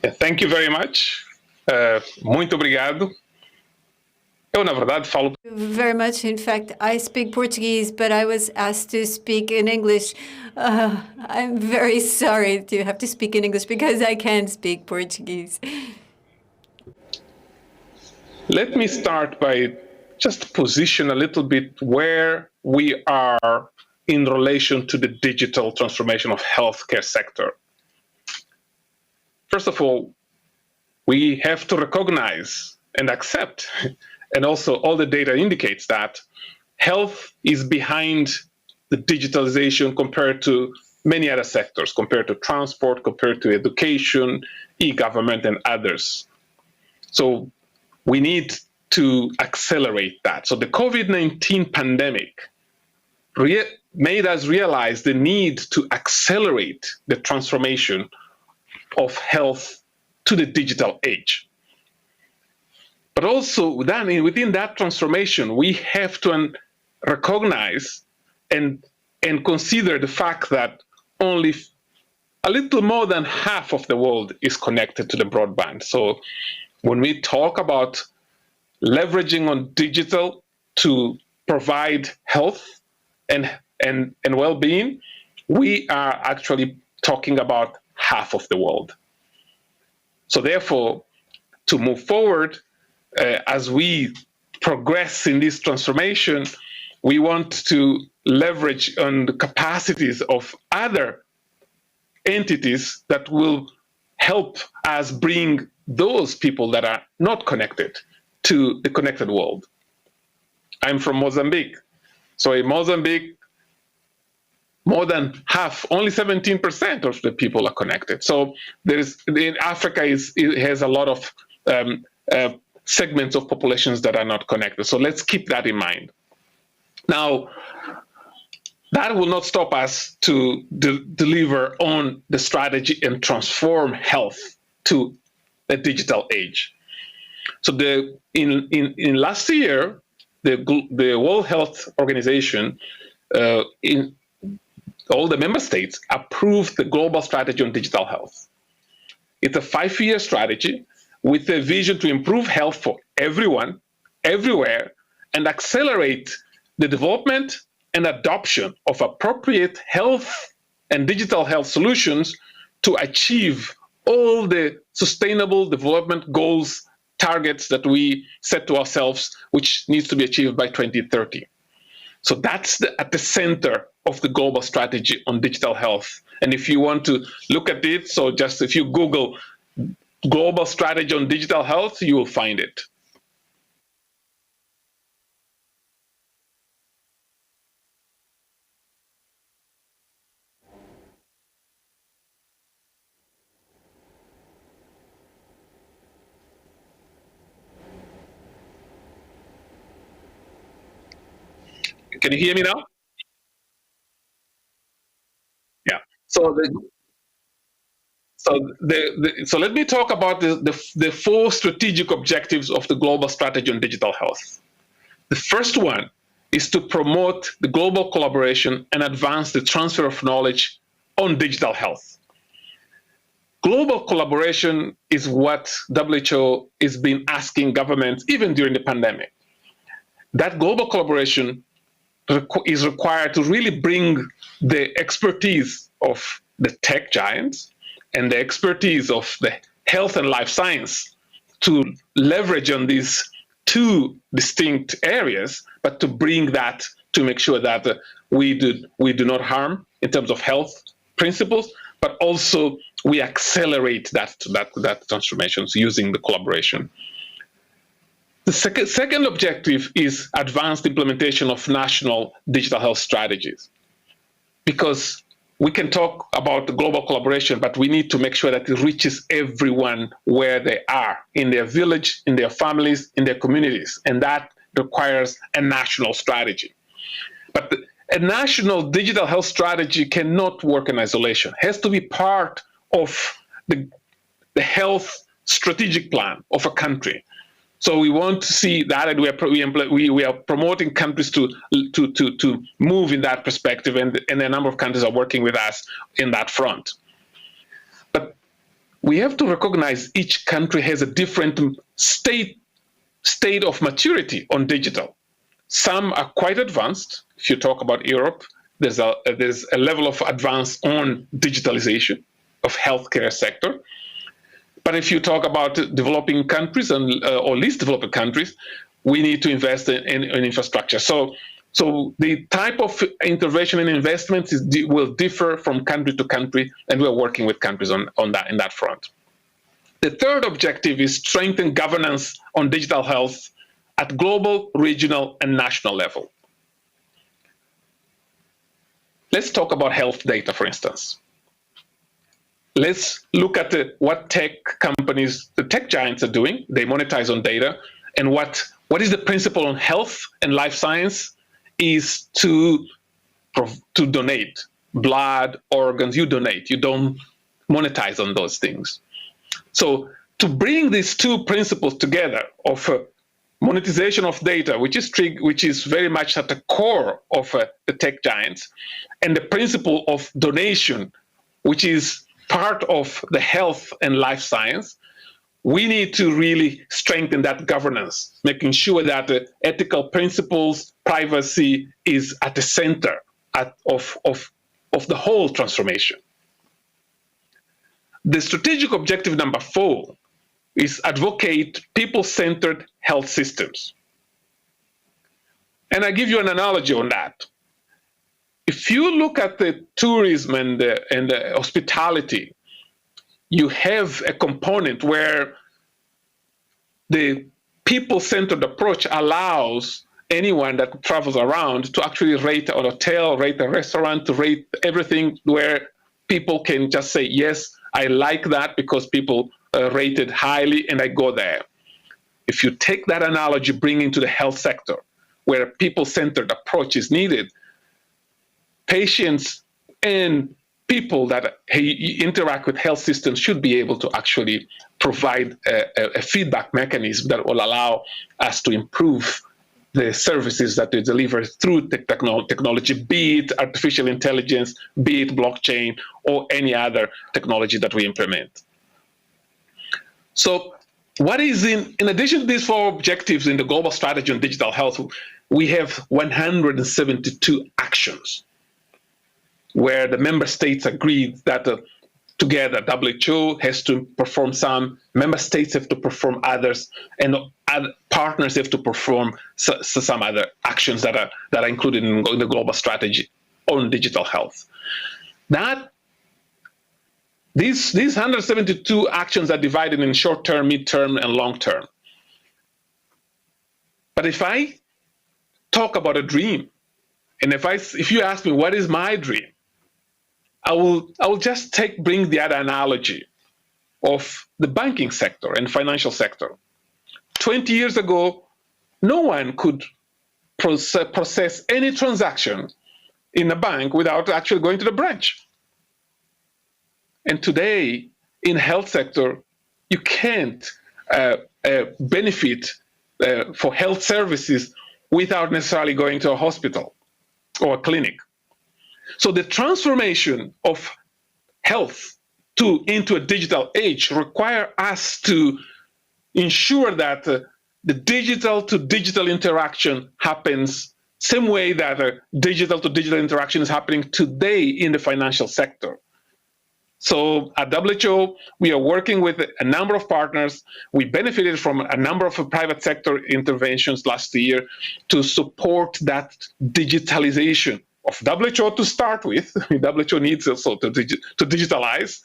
Thank you very much. Muito obrigado. Eu, na verdade, falo. Very much. In fact, I speak Portuguese, but I was asked to speak in English. I'm very sorry to have to speak in English because I can't speak Portuguese. Let me start by just position a little bit where we are in relation to the digital transformation of healthcare sector. First of all, we have to recognize and accept, and also all the data indicates that health is behind the digitalization compared to many other sectors, compared to transport, compared to education, e-government, and others. So we need to accelerate that. So the COVID-19 pandemic made us realize the need to accelerate the transformation of health to the digital age. But also then within that transformation, we have to recognize and consider the fact that only a little more than half of the world is connected to the broadband. So when we talk about leveraging on digital to provide health and well-being, we are actually talking about half of the world. So therefore, to move forward, as we progress in this transformation, we want to leverage on the capacities of other entities that will help us bring those people that are not connected to the connected world. I'm from Mozambique. So in Mozambique, more than half, only 17% of the people are connected. So in Africa it has a lot of segments of populations that are not connected. So let's keep that in mind. Now, that will not stop us to deliver on the strategy and transform health to a digital age. So in last year, the World Health Organization in all the member states approved the global strategy on digital health. It's a 5-year strategy with a vision to improve health for everyone, everywhere, and accelerate the development and adoption of appropriate health and digital health solutions to achieve all the sustainable development goals, targets that we set to ourselves, which needs to be achieved by 2030. So that's at the center of the global strategy on digital health. And if you want to look at it, so just if you Google global strategy on digital health, you will find it. Can you hear me now? Yeah. So let me talk about the 4 strategic objectives of the global strategy on digital health. The first one is to promote the global collaboration and advance the transfer of knowledge on digital health. Global collaboration is what WHO has been asking governments even during the pandemic. That global collaboration is required to really bring the expertise of the tech giants and the expertise of the health and life science to leverage on these 2 distinct areas, but to bring that to make sure that we do not harm in terms of health principles, but also we accelerate that transformations using the collaboration. The second objective is advanced implementation of national digital health strategies. Because we can talk about the global collaboration, but we need to make sure that it reaches everyone where they are, in their village, in their families, in their communities. And that requires a national strategy. But a national digital health strategy cannot work in isolation. It has to be part of the health strategic plan of a country. So we want to see that, and we are promoting countries to move in that perspective, and a number of countries are working with us in that front. But we have to recognize each country has a different state of maturity on digital. Some are quite advanced. If you talk about Europe, there's a level of advance on digitalization of healthcare sector. But if you talk about developing countries or least developed countries, we need to invest in infrastructure. So the type of intervention and investments will differ from country to country, and we're working with countries on that in that front. The third objective is strengthen governance on digital health at global, regional, and national level. Let's talk about health data, for instance. Let's look at what tech companies, the tech giants are doing. They monetize on data. And what is the principle on health and life science is to donate blood, organs. You donate, you don't monetize on those things. So to bring these two principles together of monetization of data, which is very much at the core of the tech giants, and the principle of donation, which is part of the health and life science, we need to really strengthen that governance, making sure that the ethical principles, privacy is at the center of the whole transformation. The strategic objective number 4 is advocate people-centered health systems. And I give you an analogy on that. If you look at the tourism and the hospitality, you have a component where the people-centered approach allows anyone that travels around to actually rate a hotel, rate a restaurant, to rate everything, where people can just say, yes, I like that because people rated highly and I go there. If you take that analogy, bring into the health sector, where a people-centered approach is needed, patients and people that interact with health systems should be able to actually provide a feedback mechanism that will allow us to improve the services that they deliver through technology, be it artificial intelligence, be it blockchain, or any other technology that we implement. So what is in addition to these 4 objectives in the global strategy on digital health, we have 172 actions where the member states agreed that together WHO has to perform some, member states have to perform others, and other partners have to perform some other actions that are included in the global strategy on digital health. These 172 actions are divided in short term, mid-term, and long term. But if I talk about a dream, and if you ask me what is my dream, I will just bring the other analogy of the banking sector and financial sector. 20 years ago, no one could process any transaction in a bank without actually going to the branch. And today, in health sector, you can't benefit for health services without necessarily going to a hospital or a clinic. So the transformation of health into a digital age require us to ensure that the digital to digital interaction happens same way that digital to digital interaction is happening today in the financial sector. So at WHO, we are working with a number of partners. We benefited from a number of private sector interventions last year to support that digitalization of WHO to start with. WHO needs also to digitalize,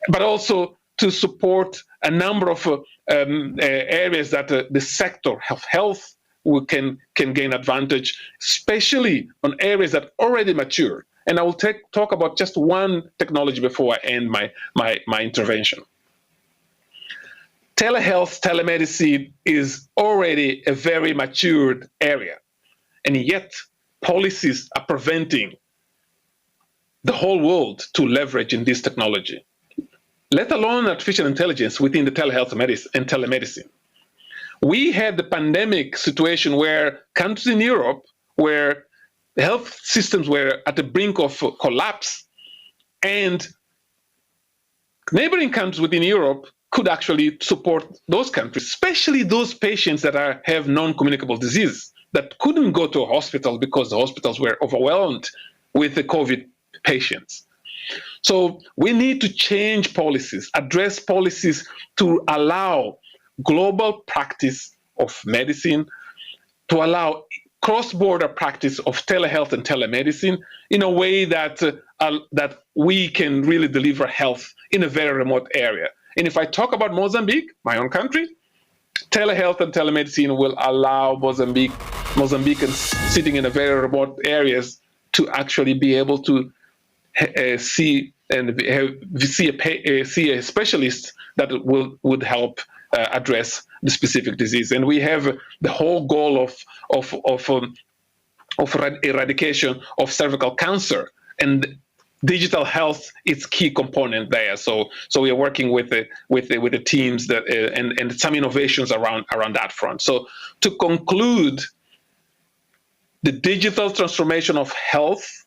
but also to support a number of areas that the sector of health can gain advantage, especially on areas that already mature. And I will talk about just one technology before I end my intervention. Telehealth, telemedicine is already a very matured area, and yet policies are preventing the whole world to leverage in this technology, let alone artificial intelligence within the telehealth and telemedicine. We had the pandemic situation where countries in Europe, where the health systems were at the brink of collapse, and neighboring countries within Europe could actually support those countries, especially those patients that have non-communicable disease that couldn't go to a hospital because the hospitals were overwhelmed with the COVID patients. So we need to change policies, address policies to allow global practice of medicine, to allow cross-border practice of telehealth and telemedicine in a way that that we can really deliver health in a very remote area. And if I talk about Mozambique, my own country, telehealth and telemedicine will allow Mozambicans sitting in a very remote areas to actually be able to see a specialist that would help address the specific disease. And we have the whole goal of eradication of cervical cancer, and digital health is key component there. So we are working with the teams that and some innovations around that front. So to conclude, the digital transformation of health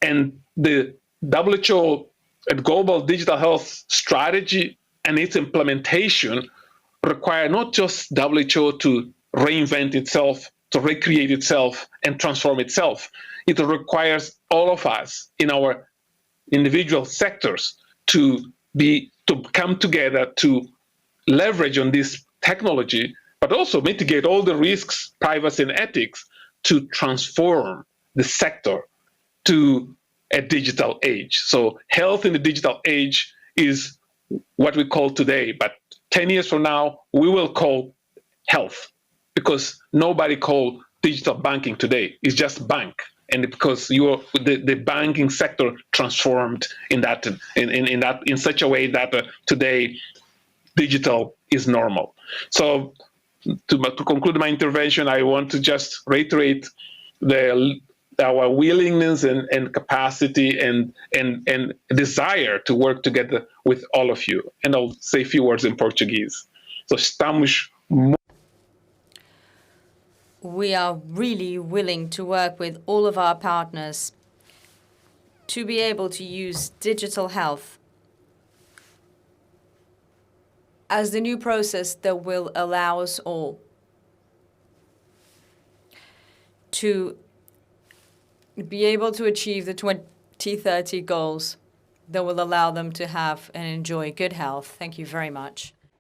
and the WHO and global digital health strategy and its implementation require not just WHO to reinvent itself, to recreate itself and transform itself. It requires all of us in our individual sectors to come together to leverage on this technology, but also mitigate all the risks, privacy and ethics to transform the sector to a digital age. So health in the digital age is what we call today, but 10 years from now, we will call health, because nobody call digital banking today. It's just bank. And because the banking sector transformed in such a way that today digital is normal. So to conclude my intervention, I want to just reiterate our willingness and capacity and desire to work together with all of you. And I'll say a few words in Portuguese. So estamos. We are really willing to work with all of our partners to be able to use digital health as the new process that will allow us all to be able to achieve the 2030 goals that will allow them to have and enjoy good health. Thank you very much.